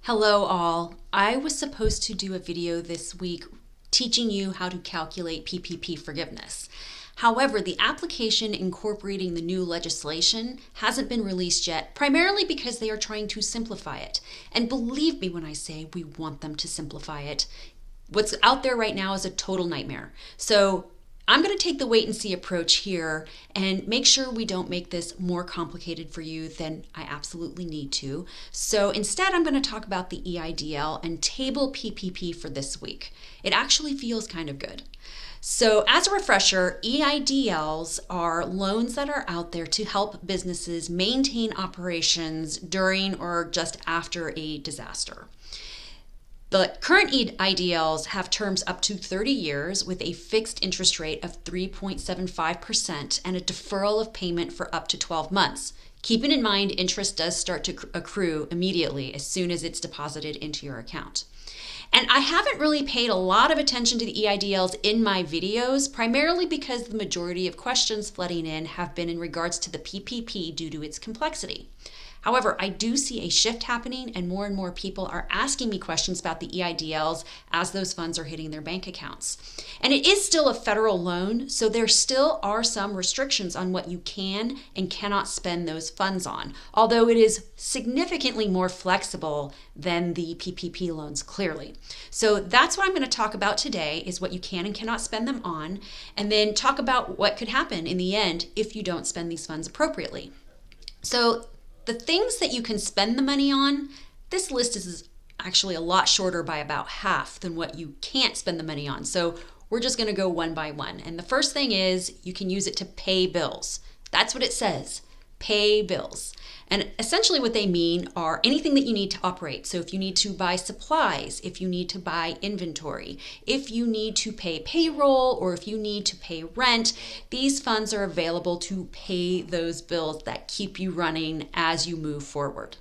Hello all. I was supposed to do a video this week teaching you how to calculate PPP forgiveness. However, the application incorporating the new legislation hasn't been released yet, primarily because they are trying to simplify it. And believe me when I say we want them to simplify it. What's out there right now is a total nightmare. So I'm going to take the wait and see approach here and make sure we don't make this more complicated for you than I absolutely need to. So instead, I'm going to talk about the EIDL and table PPP for this week. It actually feels kind of good. So as a refresher, EIDLs are loans that are out there to help businesses maintain operations during or just after a disaster. The current EIDLs have terms up to 30 years with a fixed interest rate of 3.75% and a deferral of payment for up to 12 months. Keeping in mind, interest does start to accrue immediately as soon as it's deposited into your account. And I haven't really paid a lot of attention to the EIDLs in my videos, primarily because the majority of questions flooding in have been in regards to the PPP due to its complexity. However, I do see a shift happening and more people are asking me questions about the EIDLs as those funds are hitting their bank accounts. And it is still a federal loan, so there still are some restrictions on what you can and cannot spend those funds on, although it is significantly more flexible than the PPP loans, clearly. So that's what I'm going to talk about today, is what you can and cannot spend them on, and then talk about what could happen in the end if you don't spend these funds appropriately. So the things that you can spend the money on, this list is actually a lot shorter by about half than what you can't spend the money on. So we're just going to go one by one. And the first thing is you can use it to pay bills. That's what it says, pay bills. And essentially what they mean are anything that you need to operate. So if you need to buy supplies, if you need to buy inventory, if you need to pay payroll, or if you need to pay rent, these funds are available to pay those bills that keep you running as you move forward.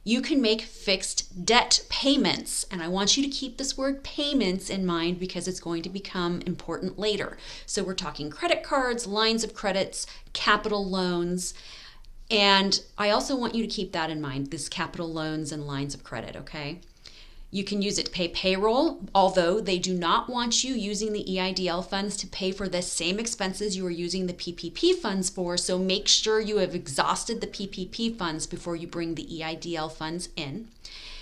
You can make fixed debt payments, and I want you to keep this word payments in mind because it's going to become important later. So we're talking credit cards, lines of credits, capital loans. And I also want you to keep that in mind, this capital loans and lines of credit, okay? You can use it to pay payroll, although they do not want you using the EIDL funds to pay for the same expenses you are using the PPP funds for, so make sure you have exhausted the PPP funds before you bring the EIDL funds in.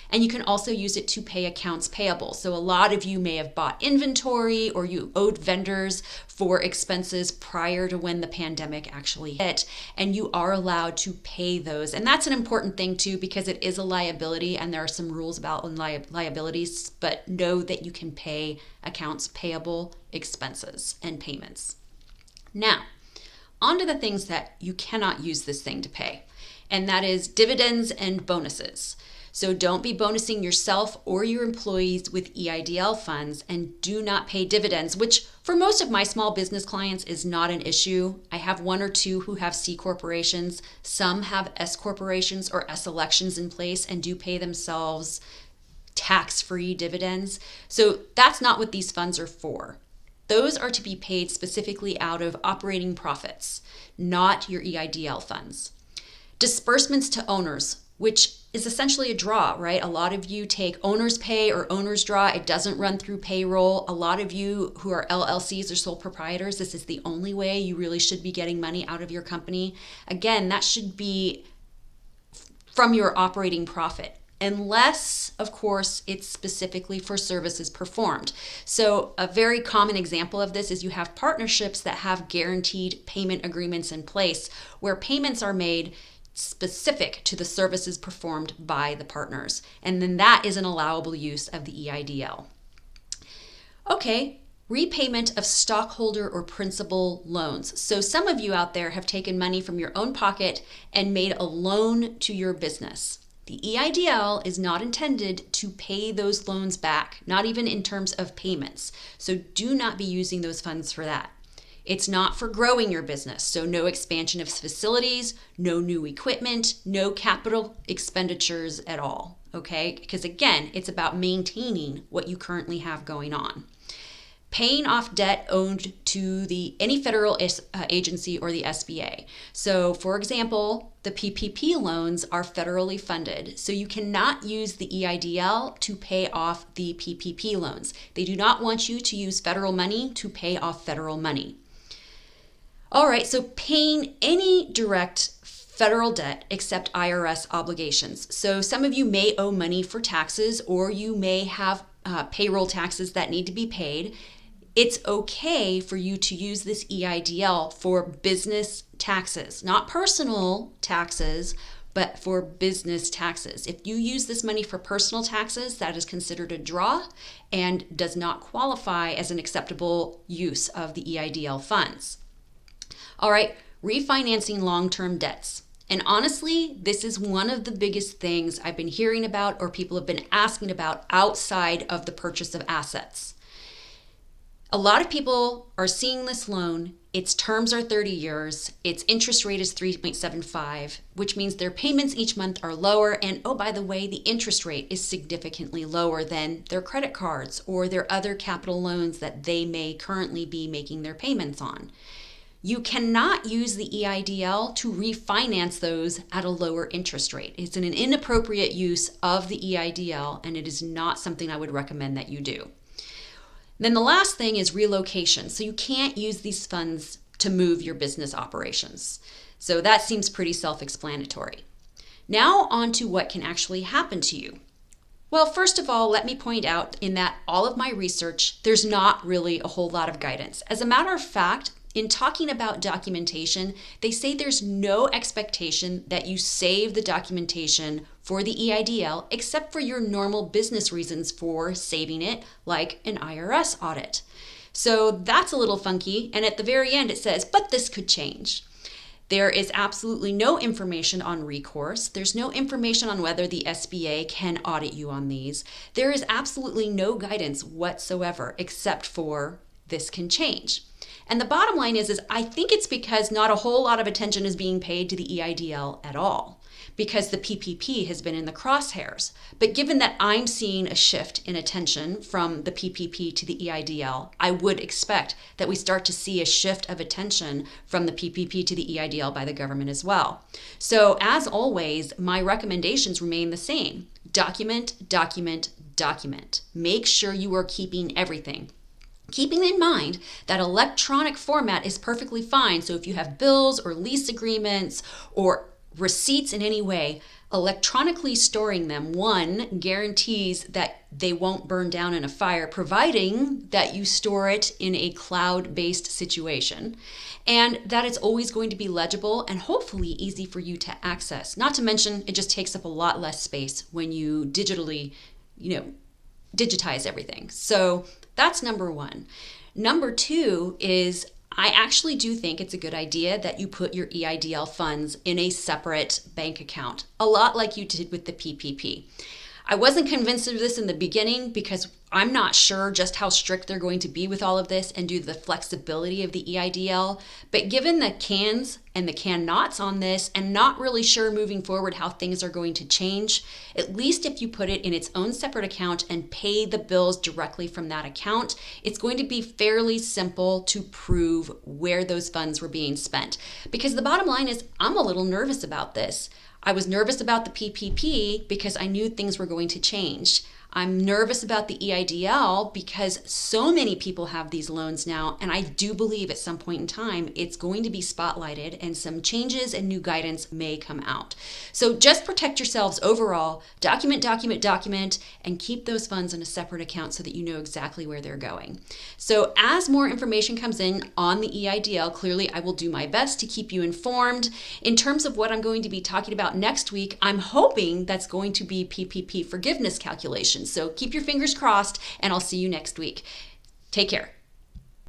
And you can also use it to pay accounts payable. So a lot of you may have bought inventory or you owed vendors for expenses prior to when the pandemic actually hit, and you are allowed to pay those. And that's an important thing too, because it is a liability and there are some rules about liabilities, but know that you can pay accounts payable expenses and payments. Now, on to the things that you cannot use this thing to pay, and that is dividends and bonuses. So don't be bonusing yourself or your employees with EIDL funds, and do not pay dividends, which for most of my small business clients is not an issue. I have one or two who have C corporations. Some have S corporations or S elections in place and do pay themselves tax-free dividends. So that's not what these funds are for. Those are to be paid specifically out of operating profits, not your EIDL funds. Disbursements to owners, which is essentially a draw, right? A lot of you take owner's pay or owner's draw. It doesn't run through payroll. A lot of you who are LLCs or sole proprietors, this is the only way you really should be getting money out of your company. Again, that should be from your operating profit, unless, of course, it's specifically for services performed. So a very common example of this is you have partnerships that have guaranteed payment agreements in place where payments are made specific to the services performed by the partners. And then that is an allowable use of the EIDL. Okay, repayment of stockholder or principal loans. So some of you out there have taken money from your own pocket and made a loan to your business. The EIDL is not intended to pay those loans back, not even in terms of payments. So do not be using those funds for that. It's not for growing your business, so no expansion of facilities, no new equipment, no capital expenditures at all, okay? Because again, it's about maintaining what you currently have going on. paying off debt owed to any federal agency or the SBA. So for example, the PPP loans are federally funded. So you cannot use the EIDL to pay off the PPP loans. They do not want you to use federal money to pay off federal money. All right, so paying any direct federal debt except IRS obligations. So some of you may owe money for taxes, or you may have payroll taxes that need to be paid. It's okay for you to use this EIDL for business taxes, not personal taxes, but for business taxes. If you use this money for personal taxes, that is considered a draw and does not qualify as an acceptable use of the EIDL funds. All right, refinancing long-term debts. And honestly, this is one of the biggest things I've been hearing about or people have been asking about outside of the purchase of assets. A lot of people are seeing this loan. Its terms are 30 years. Its interest rate is 3.75, which means their payments each month are lower. And oh, by the way, the interest rate is significantly lower than their credit cards or their other capital loans that they may currently be making their payments on. You cannot use the EIDL to refinance those at a lower interest rate. It's an inappropriate use of the EIDL, and it is not something I would recommend that you do. Then the last thing is relocation. So you can't use these funds to move your business operations. So that seems pretty self-explanatory. Now on to what can actually happen to you. Well, first of all, let me point out in that all of my research, there's not really a whole lot of guidance. As a matter of fact, in talking about documentation, they say there's no expectation that you save the documentation for the EIDL except for your normal business reasons for saving it, like an IRS audit. So that's a little funky. And at the very end, it says, but this could change. There is absolutely no information on recourse. There's no information on whether the SBA can audit you on these. There is absolutely no guidance whatsoever except for this can change. And the bottom line is I think it's because not a whole lot of attention is being paid to the EIDL at all, because the PPP has been in the crosshairs. But given that I'm seeing a shift in attention from the PPP to the EIDL, I would expect that we start to see a shift of attention from the PPP to the EIDL by the government as well. So as always, my recommendations remain the same. Document, document, document. Make sure you are keeping everything. Keeping in mind that electronic format is perfectly fine. So if you have bills or lease agreements or receipts in any way, electronically storing them, one, guarantees that they won't burn down in a fire, providing that you store it in a cloud-based situation, and that it's always going to be legible and hopefully easy for you to access. Not to mention, it just takes up a lot less space when you digitally, digitize everything. So that's number one. Number two is I actually do think it's a good idea that you put your EIDL funds in a separate bank account, a lot like you did with the PPP. I wasn't convinced of this in the beginning because I'm not sure just how strict they're going to be with all of this and due to the flexibility of the EIDL. But given the cans and the can-nots on this and not really sure moving forward how things are going to change, at least if you put it in its own separate account and pay the bills directly from that account, it's going to be fairly simple to prove where those funds were being spent. Because the bottom line is I'm a little nervous about this. I was nervous about the PPP because I knew things were going to change. I'm nervous about the EIDL because so many people have these loans now, and I do believe at some point in time it's going to be spotlighted and some changes and new guidance may come out. So just protect yourselves overall, document, document, document, and keep those funds in a separate account so that you know exactly where they're going. So as more information comes in on the EIDL, clearly I will do my best to keep you informed. In terms of what I'm going to be talking about next week, I'm hoping that's going to be PPP forgiveness calculations. So keep your fingers crossed, and I'll see you next week. Take care.